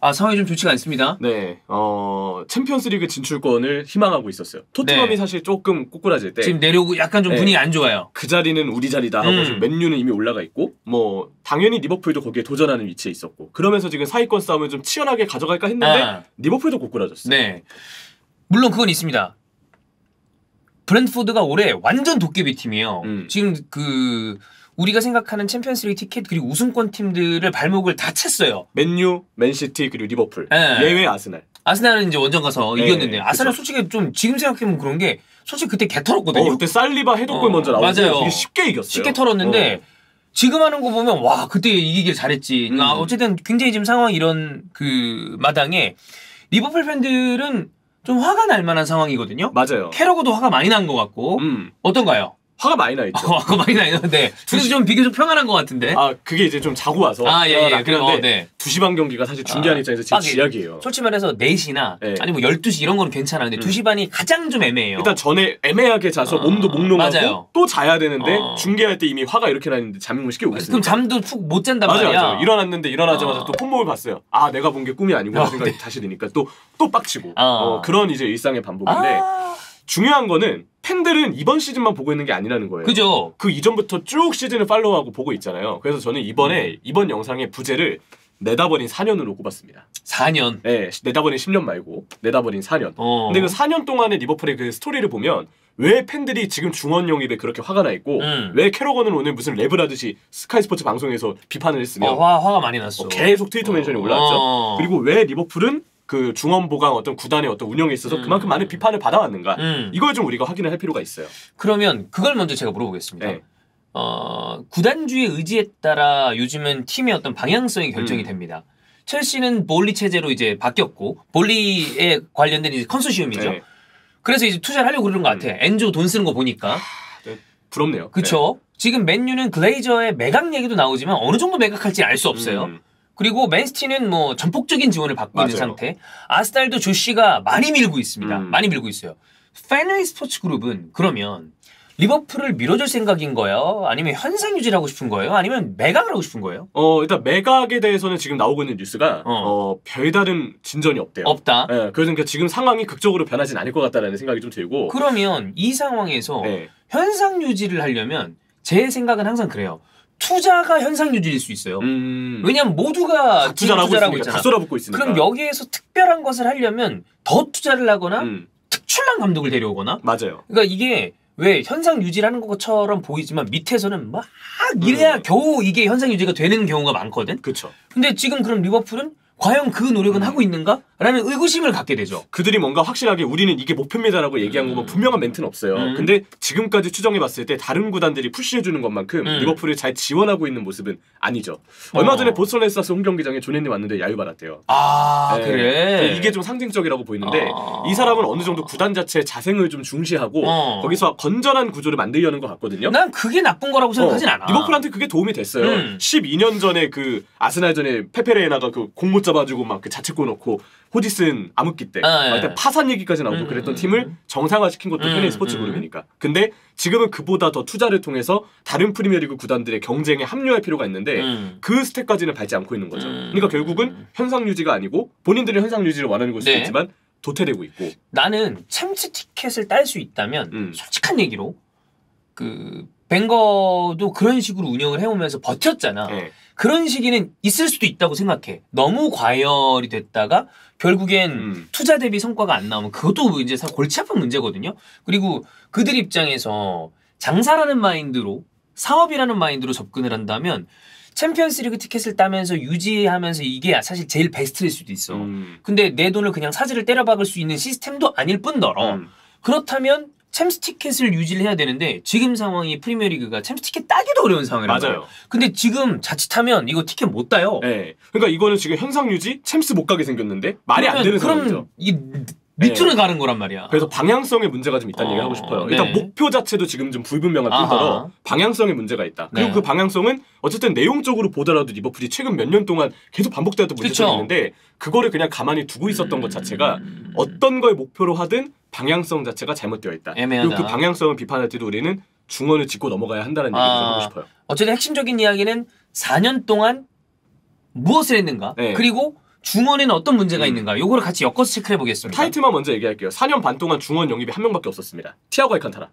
아, 상황이 좀 좋지가 않습니다. 네, 챔피언스리그 진출권을 희망하고 있었어요. 토트넘이 네. 사실 조금 꼬꾸라질 때 지금 내려오고 약간 좀 분위기 안 좋아요. 그 자리는 우리 자리다 하고 지금 맨유는 이미 올라가 있고 뭐 당연히 리버풀도 거기에 도전하는 위치에 있었고 그러면서 지금 상위권 싸움을 좀 치열하게 가져갈까 했는데 리버풀도 꼬꾸라졌어요. 네, 물론 그건 있습니다. 브랜트포드가 올해 완전 도깨비 팀이에요. 지금 우리가 생각하는 챔피언스리그 티켓 그리고 우승권 팀들을 발목을 다 찼어요. 맨유, 맨시티 그리고 리버풀. 예외 아스날. 아스날은 이제 원정 가서 이겼는데 아스날 솔직히 좀 지금 생각해보면 그런 게 솔직히 그때 개 털었거든요. 그때 살리바 헤더골 먼저 나오고 되게 쉽게 이겼어요. 쉽게 털었는데 지금 하는 거 보면 와 그때 이기길 잘했지. 어쨌든 굉장히 지금 상황 이런 마당에 리버풀 팬들은 좀 화가 날 만한 상황이거든요. 맞아요. 캐러거도 화가 많이 난 것 같고 어떤가요? 화가 많이 나 있죠. 화가 많이 나 있는데 그래서 좀 비교적 평안한 것 같은데. 그게 이제 좀 자고 와서. 그런데 2시 반 경기가 사실 중계하는 입장에서 제일 지약이에요. 솔직히 말해서 4시나 아니면 12시 이런 거는 괜찮아. 근데 2시 반이 가장 좀 애매해요. 일단 전에 애매하게 자서 몸도 몽롱하고 또 자야 되는데 중계할 때 이미 화가 이렇게 나는데 잠이 못 쉽게 오고 있어요. 그럼 잠도 푹 못 잔단 말이야. 맞아요. 일어났는데 일어나자마자 또 폰목을 봤어요. 내가 본 게 꿈이 아니구나 생각이 다시 드니까 또 빡치고 그런 이제 일상의 반복인데 중요한 거는 팬들은 이번 시즌만 보고 있는 게 아니라는 거예요. 그죠. 그 이전부터 쭉 시즌을 팔로우하고 보고 있잖아요. 그래서 저는 이번 영상의 부제를 내다버린 4년으로 꼽았습니다. 4년? 네, 내다버린 10년 말고 내다버린 4년. 근데 그 4년 동안의 리버풀의 그 스토리를 보면 왜 팬들이 지금 중원 영입에 그렇게 화가 나 있고 왜 캐러건은 오늘 무슨 랩을 하듯이 스카이 스포츠 방송에서 비판을 했으며 화가 많이 났어. 계속 트위터 멘션이 올라왔죠. 그리고 왜 리버풀은 그 중원 보강 어떤 구단의 어떤 운영에 있어서 그만큼 많은 비판을 받아왔는가 이걸 좀 우리가 확인을 할 필요가 있어요. 그러면 그걸 먼저 제가 물어보겠습니다. 네. 구단주의 의지에 따라 요즘은 팀의 어떤 방향성이 결정이 됩니다. 첼시는 볼리 체제로 이제 바뀌었고 볼리에 관련된 이제 컨소시엄이죠. 네. 그래서 이제 투자를 하려고 그러는 것 같아. 엔조 돈 쓰는 거 보니까. 네. 부럽네요. 그렇죠. 지금 맨유는 글레이저의 매각 얘기도 나오지만 어느 정도 매각할지 알 수 없어요. 그리고 맨시티는 뭐 전폭적인 지원을 받고 있는 상태. 아스날도 조시가 많이 밀고 있습니다. 많이 밀고 있어요. 팬웨이 스포츠 그룹은 그러면 리버풀을 밀어줄 생각인 거예요? 아니면 현상 유지를 하고 싶은 거예요? 아니면 매각을 하고 싶은 거예요? 일단 매각에 대해서는 지금 나오고 있는 뉴스가 별다른 진전이 없대요. 없다. 네, 그러니까 지금 상황이 극적으로 변하진 않을 것 같다라는 생각이 좀 들고. 그러면 이 상황에서 현상 유지를 하려면 제 생각은 항상 그래요. 투자가 현상 유지일 수 있어요. 왜냐면 모두가 투자를 하고 있잖아. 다 쏟아붓고 있으니까. 그럼 여기에서 특별한 것을 하려면 더 투자를 하거나 특출난 감독을 데려오거나. 맞아요. 그러니까 이게 왜 현상 유지를 하는 것처럼 보이지만 밑에서는 막 이래야 겨우 이게 현상 유지가 되는 경우가 많거든. 그렇죠. 근데 지금 그럼 리버풀은 과연 그 노력은 하고 있는가? 라는 의구심을 갖게 되죠. 그들이 뭔가 확실하게 우리는 이게 목표입니다라고 얘기한 거면 분명한 멘트는 없어요. 근데 지금까지 추정해봤을 때 다른 구단들이 푸시해주는 것만큼 리버풀을 잘 지원하고 있는 모습은 아니죠. 얼마 전에 보스턴 레드삭스 홈경기장에 존앤이 왔는데 야유받았대요. 그래? 이게 좀 상징적이라고 보이는데 이 사람은 어느 정도 구단 자체의 자생을 좀 중시하고 거기서 건전한 구조를 만들려는 것 같거든요. 난 그게 나쁜 거라고 생각하진 않아. 리버풀한테 그게 도움이 됐어요. 12년 전에 그 아스날전에 페페레이나가 그 공 못 잡아주고 막 그 자책골 넣고 호디슨 암흑기 때 파산 얘기까지 나오고 그랬던 팀을 정상화시킨 것도 팬의 스포츠 그룹이니까. 근데 지금은 그보다 더 투자를 통해서 다른 프리미어리그 구단들의 경쟁에 합류할 필요가 있는데 그 스텝까지는 밟지 않고 있는 거죠. 그러니까 결국은 현상 유지가 아니고 본인들이 현상 유지를 원하는 걸 수도 있지만 도태되고 있고. 나는 챔스 티켓을 딸 수 있다면 솔직한 얘기로 그 벵거도 그런 식으로 운영을 해오면서 버텼잖아. 그런 시기는 있을 수도 있다고 생각해. 너무 과열이 됐다가 결국엔 투자 대비 성과가 안 나오면 그것도 이제 골치 아픈 문제거든요. 그리고 그들 입장에서 장사라는 마인드로 사업이라는 마인드로 접근을 한다면 챔피언스리그 티켓을 따면서 유지하면서 이게 사실 제일 베스트일 수도 있어. 근데 내 돈을 그냥 사지를 때려박을 수 있는 시스템도 아닐 뿐더러 그렇다면 챔스 티켓을 유지를 해야 되는데 지금 상황이 프리미어리그가 챔스 티켓 따기도 어려운 상황이란 말이에요. 맞아요. 근데 지금 자칫하면 이거 티켓 못 따요. 네. 그러니까 이거는 지금 현상 유지 챔스 못 가게 생겼는데 말이 안 되는 상황이죠. 이게 밑으로 가는 거란 말이야. 그래서 방향성의 문제가 좀 있다는 얘기를 하고 싶어요. 일단 목표 자체도 지금 좀 불분명한 뿐더러 방향성의 문제가 있다. 그리고 그 방향성은 어쨌든 내용적으로 보더라도 리버풀이 최근 몇 년 동안 계속 반복되었던 문제점이 있는데 그거를 그냥 가만히 두고 있었던 것 자체가 어떤 걸 목표로 하든 방향성 자체가 잘못되어 있다. 애매하다. 그리고 그 방향성을 비판할 때도 우리는 중원을 짚고 넘어가야 한다는 얘기를 좀 하고 싶어요. 어쨌든 핵심적인 이야기는 4년 동안 무엇을 했는가? 그리고 중원에는 어떤 문제가 있는가? 요거를 같이 엮어서 체크해 보겠습니다. 타이틀만 먼저 얘기할게요. 4년 반 동안 중원 영입이 한 명밖에 없었습니다. 티아고 알칸타라.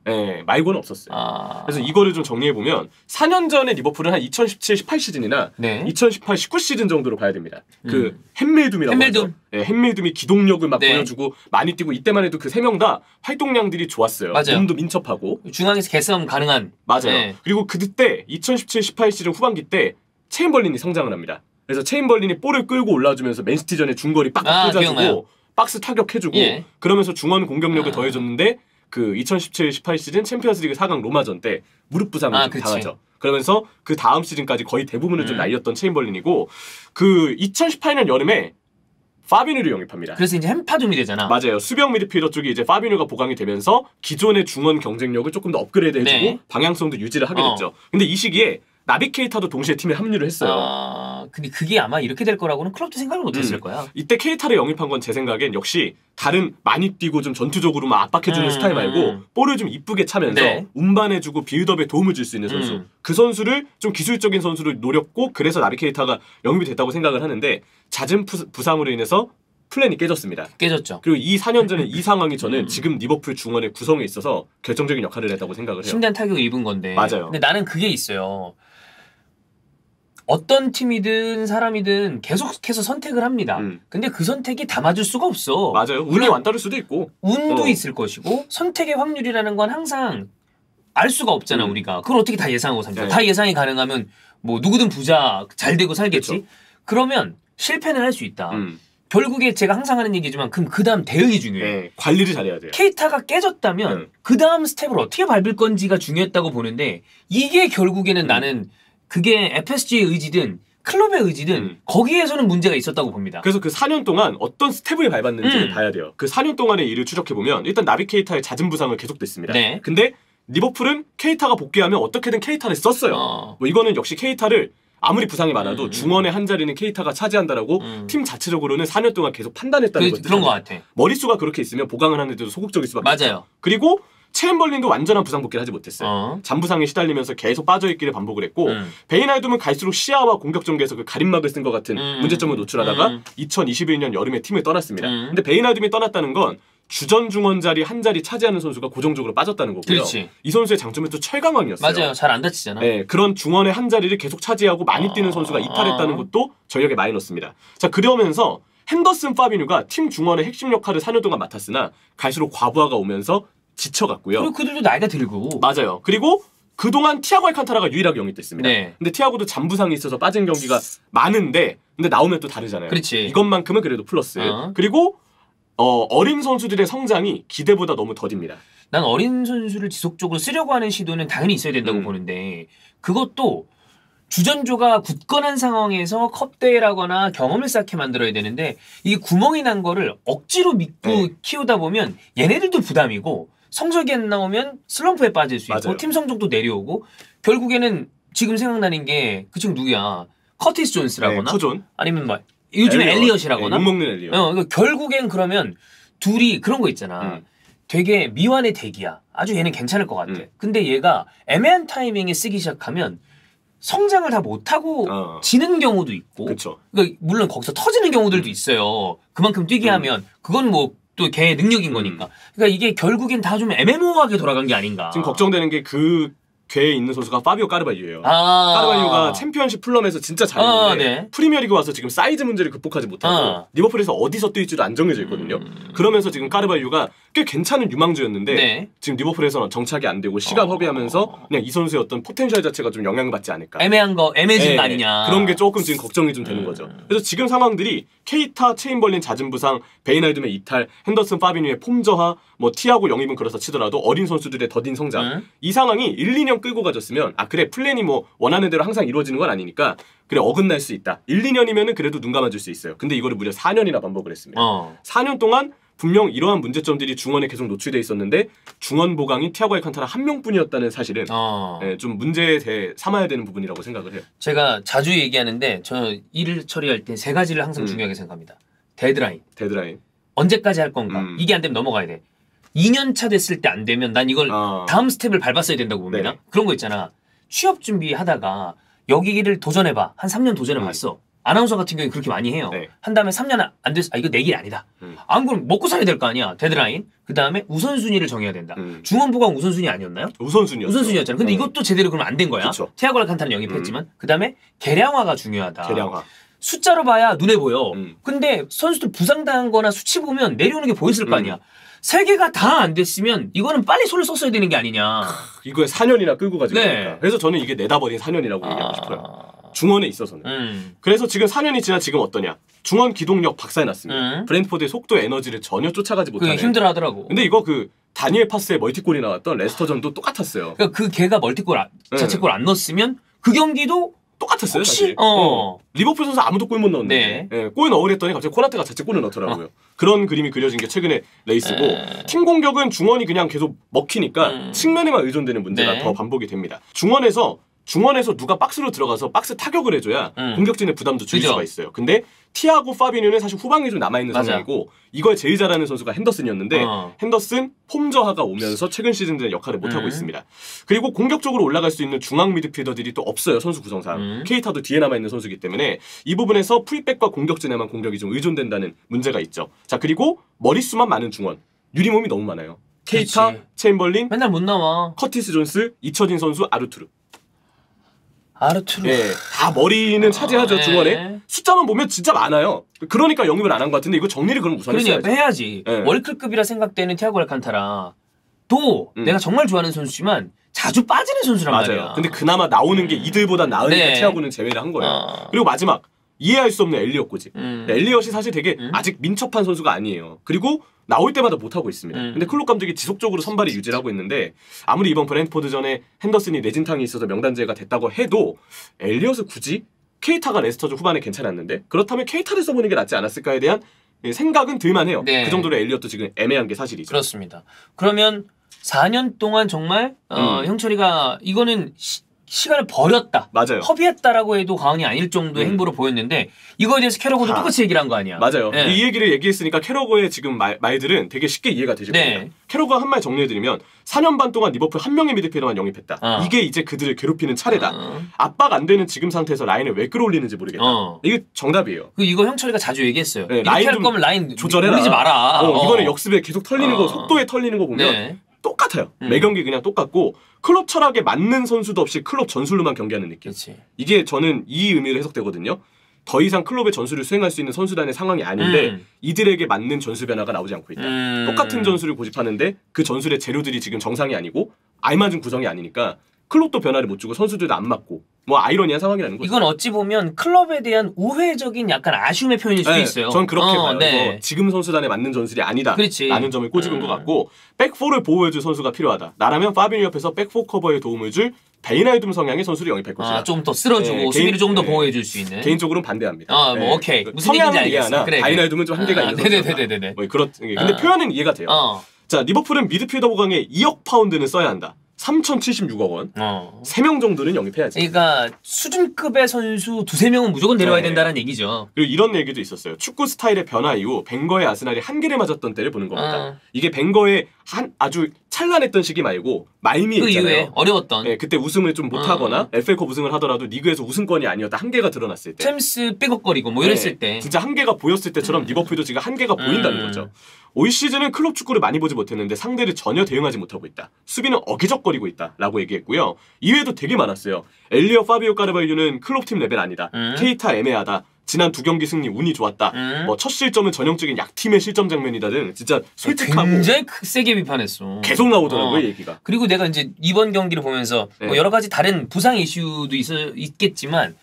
네, 말고는 없었어요. 그래서 이거를 좀 정리해보면 4년 전에 리버풀은 한 2017-18 시즌이나 네. 2018-19 시즌 정도로 봐야 됩니다. 그 헨밀둠이라고 하죠. 네, 헨밀둠이 기동력을 막 네. 보여주고 많이 뛰고 이때만 해도 그 3명 다 활동량들이 좋았어요. 맞아요. 몸도 민첩하고 중앙에서 개싸움 가능한. 맞아요. 네. 그리고 그때 2017-18 시즌 후반기 때 체인벌린이 성장을 합니다. 그래서 체인벌린이 볼을 끌고 올라주면서 맨시티전에 중거리 빡빡 꽂아주고 박스 타격해주고 예. 그러면서 중원 공격력을 더해줬는데 그 2017-18 시즌 챔피언스리그 4강 로마전 때 무릎 부상을 좀 당하죠. 그러면서 그 다음 시즌까지 거의 대부분을 좀 날렸던 체인벌린이고 그 2018년 여름에 파비뉴를 영입합니다. 그래서 이제 햄파둠이 되잖아. 맞아요. 수비형 미드필더 쪽에 이제 파비뉴가 보강이 되면서 기존의 중원 경쟁력을 조금 더 업그레이드 해주고 네. 방향성도 유지를 하게 됐죠. 근데 이 시기에 나비 케이타도 동시에 팀에 합류를 했어요. 근데 그게 아마 이렇게 될 거라고는 클럽도 생각을 못했을 거야. 이때 케이타를 영입한 건 제 생각엔 역시 다른 많이 뛰고 좀 전투적으로 막 압박해주는 스타일 말고 볼을 좀 이쁘게 차면서 네. 운반해주고 빌드업에 도움을 줄 수 있는 선수. 그 선수를 좀 기술적인 선수를 노렸고 그래서 나비 케이타가 영입이 됐다고 생각을 하는데 잦은 부상으로 인해서 플랜이 깨졌습니다. 깨졌죠. 그리고 이 4년 전에 이 상황이 저는 지금 리버풀 중원의 구성에 있어서 결정적인 역할을 했다고 생각을 해요. 심대한 타격을 입은 건데. 맞아요. 근데 나는 그게 있어요. 어떤 팀이든 사람이든 계속해서 선택을 합니다. 근데 그 선택이 다 맞을 수가 없어. 맞아요. 운이 완따를 수도 있고. 운도 있을 것이고 선택의 확률이라는 건 항상 알 수가 없잖아 우리가. 그걸 어떻게 다 예상하고 삽니까? 네. 다 예상이 가능하면 뭐 누구든 부자 잘 되고 살겠지. 그렇죠. 그러면 실패는 할 수 있다. 결국에 제가 항상 하는 얘기지만 그럼 그 다음 대응이 중요해요. 네, 관리를 잘해야 돼요. 케이타가 깨졌다면 그 다음 스텝을 어떻게 밟을 건지가 중요했다고 보는데 이게 결국에는 나는 그게 FSG의 의지든 클럽의 의지든 거기에서는 문제가 있었다고 봅니다. 그래서 그 4년 동안 어떤 스텝을 밟았는지를 봐야 돼요. 그 4년 동안의 일을 추적해보면 일단 나비 케이타의 잦은 부상을 계속됐습니다. 네. 근데 리버풀은 케이타가 복귀하면 어떻게든 케이타를 썼어요. 뭐 이거는 역시 케이타를 아무리 부상이 많아도 중원의 한 자리는 케이타가 차지한다라고 팀 자체적으로는 4년 동안 계속 판단했다는 거죠. 그런 것 같아. 머릿수가 그렇게 있으면 보강을 하는데도 소극적일 수밖에 없죠. 맞아요. 그리고 체인벌린도 완전한 부상 복귀를 하지 못했어요. 잔부상에 시달리면서 계속 빠져있기를 반복을 했고 베이나이둠은 갈수록 시야와 공격 전개에서 그 가림막을 쓴 것 같은 문제점을 노출하다가 2021년 여름에 팀을 떠났습니다. 근데 베이나이둠이 떠났다는 건 주전 중원 자리 한 자리 차지하는 선수가 고정적으로 빠졌다는 거고요. 그렇지. 이 선수의 장점은 또 철강왕이었어요. 맞아요. 잘 안 다치잖아. 네, 그런 중원의 한 자리를 계속 차지하고 많이 뛰는 선수가 이탈했다는 것도 전력의 마이너스입니다. 자, 그러면서 핸더슨 파비뉴가 팀 중원의 핵심 역할을 4년 동안 맡았으나 갈수록 과부하가 오면서 지쳐갔고요. 그리고 그들도 나이가 들고. 맞아요. 그리고 그동안 티아고 알칸타라가 유일하게 영입됐습니다. 네. 근데 티아고도 잔부상이 있어서 빠진 경기가 많은데 근데 나오면 또 다르잖아요. 그렇지. 이것만큼은 그래도 플러스. 그리고 어린 선수들의 성장이 기대보다 너무 더딥니다. 난 어린 선수를 지속적으로 쓰려고 하는 시도는 당연히 있어야 된다고 보는데 그것도 주전조가 굳건한 상황에서 컵대회라거나 경험을 쌓게 만들어야 되는데 이게 구멍이 난 거를 억지로 믿고 키우다 보면 얘네들도 부담이고 성적이 안 나오면 슬럼프에 빠질 수 있고 맞아요. 팀 성적도 내려오고 결국에는 지금 생각나는 게 그 친구 누구야? 커티스 존스라거나 코존. 아니면 막 요즘에 엘리엇이라거나 욕먹는 엘리엇. 그러니까 결국엔 그러면 둘이 그런 거 있잖아. 되게 미완의 대기야. 아주 얘는 괜찮을 것 같아. 근데 얘가 애매한 타이밍에 쓰기 시작하면 성장을 다 못하고 지는 경우도 있고 그러니까 물론 거기서 터지는 경우들도 있어요. 그만큼 뛰게 하면 그건 뭐 또 걔의 능력인 거니까. 그러니까 이게 결국엔 다 좀 애매모호하게 돌아간 게 아닌가. 지금 걱정되는 게 그 괴에 있는 선수가 파비오 까르바이유예요. 까르바이유가 챔피언십 플럼에서 진짜 잘했는데 프리미어리그 와서 지금 사이즈 문제를 극복하지 못하고 리버풀에서 어디서 뛸지도 안 정해져 있거든요. 그러면서 지금 까르바이유가 꽤 괜찮은 유망주였는데 지금 리버풀에서는 정착이 안 되고 시간 허비하면서 그냥 이 선수의 어떤 포텐셜 자체가 좀 영향을 받지 않을까. 애매해진 거 아니냐. 그런 게 조금 지금 걱정이 좀 되는 거죠. 그래서 지금 상황들이 케이타, 체인벌린 잦은 부상, 베이나이둠의 이탈, 핸더슨 파비뉴의 폼 저하, 뭐 티아고 영입은 그렇다 치더라도 어린 선수들의 더딘 성장 이 상황이 1, 2년 끌고 가졌으면 그래 플랜이 뭐 원하는 대로 항상 이루어지는 건 아니니까 그래 어긋날 수 있다. 1, 2년이면은 그래도 눈 감아줄 수 있어요. 근데 이거를 무려 4년이나 반복을 했습니다. 4년 동안 분명 이러한 문제점들이 중원에 계속 노출돼 있었는데 중원 보강이 티아고 알칸타라 한 명뿐이었다는 사실은 좀 문제에 대해 삼아야 되는 부분이라고 생각을 해요. 제가 자주 얘기하는데 저 일을 처리할 때 세 가지를 항상 중요하게 생각합니다. 데드라인. 언제까지 할 건가. 이게 안 되면 넘어가야 돼. 2년 차 됐을 때 안 되면 난 이걸 다음 스텝을 밟았어야 된다고 봅니다. 그런 거 있잖아. 취업 준비하다가 여기를 도전해봐. 한 3년 도전해봤어. 아나운서 같은 경우에 그렇게 많이 해요. 네. 한 다음에 3년 안 됐어. 이거 내 길 아니다. 안 그럼 먹고 살아야 될 거 아니야. 데드라인. 그 다음에 우선순위를 정해야 된다. 중원부강 우선순위 아니었나요? 우선순위였잖아. 근데 이것도 제대로 그러면 안 된 거야. 티아고 알칸타라는 영입했지만. 그 다음에 개량화가 중요하다. 개량화. 숫자로 봐야 눈에 보여. 근데 선수들 부상당한 거나 수치 보면 내려오는 게 보였을 거 아니야. 세 개가 다 안 됐으면 이거는 빨리 손을 썼어야 되는 게 아니냐. 이거에 4년이나 끌고 가지고. 네. 그래서 저는 이게 내다버린 4년이라고 얘기하고 싶어요. 중원에 있어서는. 그래서 지금 4년이 지나 지금 어떠냐. 중원 기동력 박살났습니다. 브랜트포드의 속도 에너지를 전혀 쫓아가지 못하는. 힘들어하더라고. 근데 이거 그 다니엘 파스의 멀티골이 나왔던 레스터전도 똑같았어요. 그러니까 그 걔가 멀티골 자책골 안 넣었으면 그 경기도 똑같았어요. 혹시? 리버풀 선수 아무도 골 못 넣었는데 네. 골 넣으랬더니 갑자기 코나테가 자책골을 넣더라고요. 그런 그림이 그려진 게 최근에 레이스고 팀 공격은 중원이 그냥 계속 먹히니까 측면에만 의존되는 문제가 더 반복이 됩니다. 중원에서 누가 박스로 들어가서 박스 타격을 해줘야 공격진의 부담도 줄일 수가 있어요. 근데 티아고 파비뉴는 사실 후방에 좀 남아있는 상황이고 이걸 제일 잘하는 선수가 핸더슨이었는데 핸더슨 폼 저하가 오면서 최근 시즌들의 역할을 못하고 있습니다. 그리고 공격적으로 올라갈 수 있는 중앙 미드필더들이 또 없어요. 선수 구성상. 케이타도 뒤에 남아있는 선수이기 때문에 이 부분에서 풀백과 공격진에만 공격이 좀 의존된다는 문제가 있죠. 자, 그리고 머릿수만 많은 중원. 유리몸이 너무 많아요. 케이타, 챔벌린, 맨날 못 나와. 커티스 존스, 이처진 선수, 아르투르. 네, 다 머리는 차지하죠. 중원에. 숫자만 보면 진짜 많아요. 그러니까 영입을 안 한 것 같은데 이거 정리를 그럼 우선 해야지. 월클급이라 생각되는 티아고 알칸타라 또 내가 정말 좋아하는 선수지만 자주 빠지는 선수란 말이야. 근데 그나마 나오는 게 이들보다 나으니까 티아고는 제외를 한 거예요. 그리고 마지막 이해할 수 없는 엘리엇 고집. 엘리엇이 사실 되게 아직 민첩한 선수가 아니에요. 그리고 나올 때마다 못하고 있습니다. 근데 클롭 감독이 지속적으로 선발을 유지를 하고 있는데 아무리 이번 브랜트포드전에 핸더슨이 내진탕이 있어서 명단제가 됐다고 해도 엘리엇을 굳이? 케이타가 레스터전 후반에 괜찮았는데 그렇다면 케이타를 써보는 게 낫지 않았을까에 대한 생각은 들만해요. 그 정도로 엘리엇도 지금 애매한 게 사실이죠. 그렇습니다. 그러면 4년 동안 정말 형철이가 이거는 시간을 버렸다. 맞아요. 허비했다라고 해도 과언이 아닐 정도의 행보를 보였는데 이거에 대해서 캐러거도 똑같이 얘기를 한 거 아니야. 맞아요. 이 얘기를 얘기했으니까 캐러거의 지금 말들은 되게 쉽게 이해가 되실 겁니다. 캐러거 한 말 정리해드리면 4년 반 동안 리버풀 한 명의 미드필더만 영입했다. 이게 이제 그들을 괴롭히는 차례다. 압박 안 되는 지금 상태에서 라인을 왜 끌어올리는지 모르겠다. 이게 정답이에요. 이거 형철이가 자주 얘기했어요. 이렇게 할 거면 라인 조절해라. 올리지 마라. 이번에 역습에 계속 털리는 거 속도에 털리는 거 보면 똑같아요. 매 경기 그냥 똑같고 클럽 철학에 맞는 선수도 없이 클럽 전술로만 경기하는 느낌. 이게 저는 이 의미로 해석되거든요. 더 이상 클럽의 전술을 수행할 수 있는 선수단의 상황이 아닌데 이들에게 맞는 전술 변화가 나오지 않고 있다. 똑같은 전술을 고집하는데 그 전술의 재료들이 지금 정상이 아니고 알맞은 구성이 아니니까 클럽도 변화를 못 주고 선수들도 안 맞고 뭐 아이러니한 상황이라는 거죠. 이건 어찌 보면 클럽에 대한 우회적인 약간 아쉬움의 표현일 수도 있어요. 전 그렇게 봐요. 지금 선수단에 맞는 전술이 아니다. 라는 점을 꼬집은 것 같고 백포를 보호해줄 선수가 필요하다. 나라면 파비뉴 옆에서 백포 커버에 도움을 줄 베이나이둠 성향의 선수를 영입할 것이다. 좀 더 쓸어주고 수비를 좀 더 보호해줄 수 있는. 개인적으로는 반대합니다. 오케이. 무슨 얘기인지 알겠어. 베이나이둠은 좀 한계가 있는 거죠. 네네네네. 근데 표현은 이해가 돼요. 자, 리버풀은 미드필더 보강에 2억 파운드는 써야 한다. 3,076억 원. 3명 정도는 영입해야지. 그러니까 수준급의 선수 2-3명은 무조건 데려와야 된다는 얘기죠. 그리고 이런 얘기도 있었어요. 축구 스타일의 변화 이후 벵거의 아스날이 한계를 맞았던 때를 보는 겁니다. 이게 벵거의 아주 찬란했던 시기 말고 말미에 그 있잖아요. 이후에 어려웠던. 그때 우승을 좀 못하거나 FA컵 우승을 하더라도 리그에서 우승권이 아니었다. 한계가 드러났을 때. 챔스 삐걱거리고 뭐 이랬을 때. 진짜 한계가 보였을 때처럼 리버풀도 지금 한계가 보인다는 거죠. 올 시즌은 클럽 축구를 많이 보지 못했는데 상대를 전혀 대응하지 못하고 있다. 수비는 어기적거리고 있다라고 얘기했고요. 이외에도 되게 많았어요. 엘리어 파비오 까르발류는 클럽팀 레벨 아니다. 케이타 애매하다. 지난 2경기 승리 운이 좋았다. 뭐 첫 실점은 전형적인 약팀의 실점 장면이다 등 진짜 솔직하고 굉장히 세게 비판했어. 계속 나오더라고요 얘기가. 그리고 내가 이제 이번 경기를 보면서 뭐 여러 가지 다른 부상 이슈도 있겠지만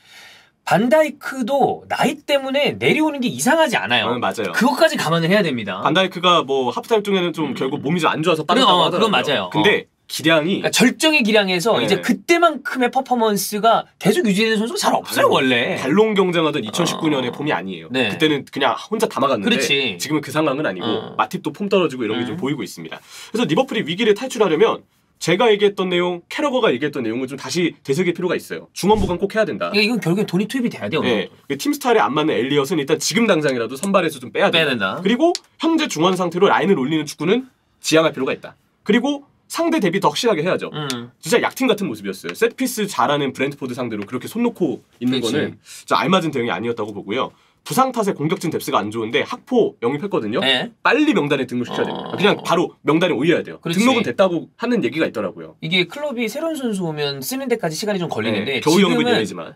반다이크도 나이 때문에 내려오는 게 이상하지 않아요. 맞아요. 그것까지 감안을 해야 됩니다. 반다이크가 뭐 하프타임 중에는 좀 결국 몸이 좀 안 좋아서 빠졌다고 하더라고요. 그건 맞아요. 근데 기량이 그러니까 절정의 기량에서 이제 그때만큼의 퍼포먼스가 계속 유지되는 선수가 잘 없어요. 원래 발롱 경쟁하던 2019년의 폼이 아니에요. 그때는 그냥 혼자 다 막았는데 지금은 그 상황은 아니고 마팁도 폼 떨어지고 이런 게 좀 보이고 있습니다. 그래서 리버풀이 위기를 탈출하려면 제가 얘기했던 내용, 캐러거가 얘기했던 내용을 좀 다시 되새길 필요가 있어요. 중원 보강 꼭 해야 된다. 이건 결국엔 돈이 투입이 돼야 돼요. 팀 스타일에 안 맞는 엘리엇은 일단 지금 당장이라도 선발에서 좀 빼야 된다. 그리고 현재 중원 상태로 라인을 올리는 축구는 지향할 필요가 있다. 그리고 상대 대비 더 확실하게 해야죠. 진짜 약팀 같은 모습이었어요. 세트피스 잘하는 브랜트포드 상대로 그렇게 손 놓고 있는 그치. 거는 진짜 알맞은 대응이 아니었다고 보고요. 부상 탓에 공격진 뎁스가 안 좋은데 학포 영입했거든요. 네. 빨리 명단에 등록시켜야 됩니다. 그냥 바로 명단에 올려야 돼요. 그렇지. 등록은 됐다고 하는 얘기가 있더라고요. 이게 클럽이 새로운 선수 오면 쓰는 데까지 시간이 좀 걸리는데 겨우 영입은 지금은 예외지만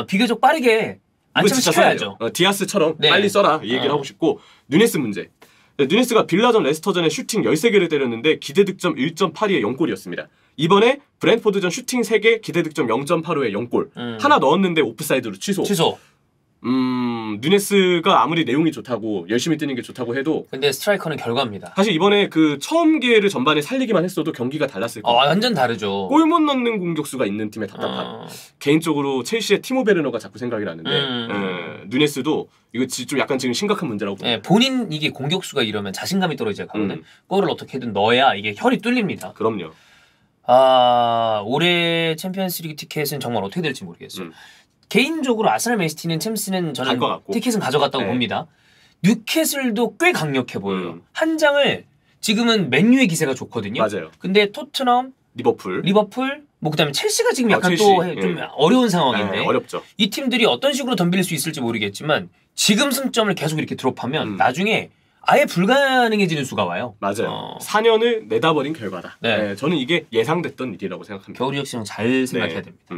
비교적 빠르게 안착을 시켜야죠. 디아스처럼 네. 빨리 써라 이 얘기를 하고 싶고 누네스 문제. 누네스가 빌라전 레스터전에 슈팅 13개를 때렸는데 기대 득점 1.82에 0골이었습니다. 이번에 브랜트포드전 슈팅 3개 기대 득점 0.85에 0골. 하나 넣었는데 오프사이드로 취소. 누네스가 아무리 내용이 좋다고 열심히 뛰는 게 좋다고 해도 근데 스트라이커는 결과입니다. 사실 이번에 그 처음 기회를 전반에 살리기만 했어도 경기가 달랐을 거예요. 완전 다르죠. 골 못 넣는 공격수가 있는 팀의 답답함. 개인적으로 첼시의 티모 베르너가 자꾸 생각이 나는데 누네스도 이거 좀 약간 지금 심각한 문제라고 봅니다. 본인 이게 공격수가 이러면 자신감이 떨어져 가거든. 골을 어떻게든 넣어야 이게 혈이 뚫립니다. 그럼요. 올해 챔피언스리그 티켓은 정말 어떻게 될지 모르겠어요. 개인적으로 아스날 맨시티는 챔스는 저는 티켓은 가져갔다고 봅니다. 뉴캐슬도 꽤 강력해 보여요. 한 장을 지금은 맨유의 기세가 좋거든요. 맞아요. 근데 토트넘, 리버풀, 뭐 그다음에 첼시가 지금 약간 또 좀 어려운 상황인데 어렵죠. 이 팀들이 어떤 식으로 덤빌 수 있을지 모르겠지만 지금 승점을 계속 이렇게 드롭하면 나중에 아예 불가능해지는 수가 와요. 맞아요. 4년을 내다버린 결과다. 저는 이게 예상됐던 일이라고 생각합니다. 겨울 역시는 잘 생각해야 됩니다.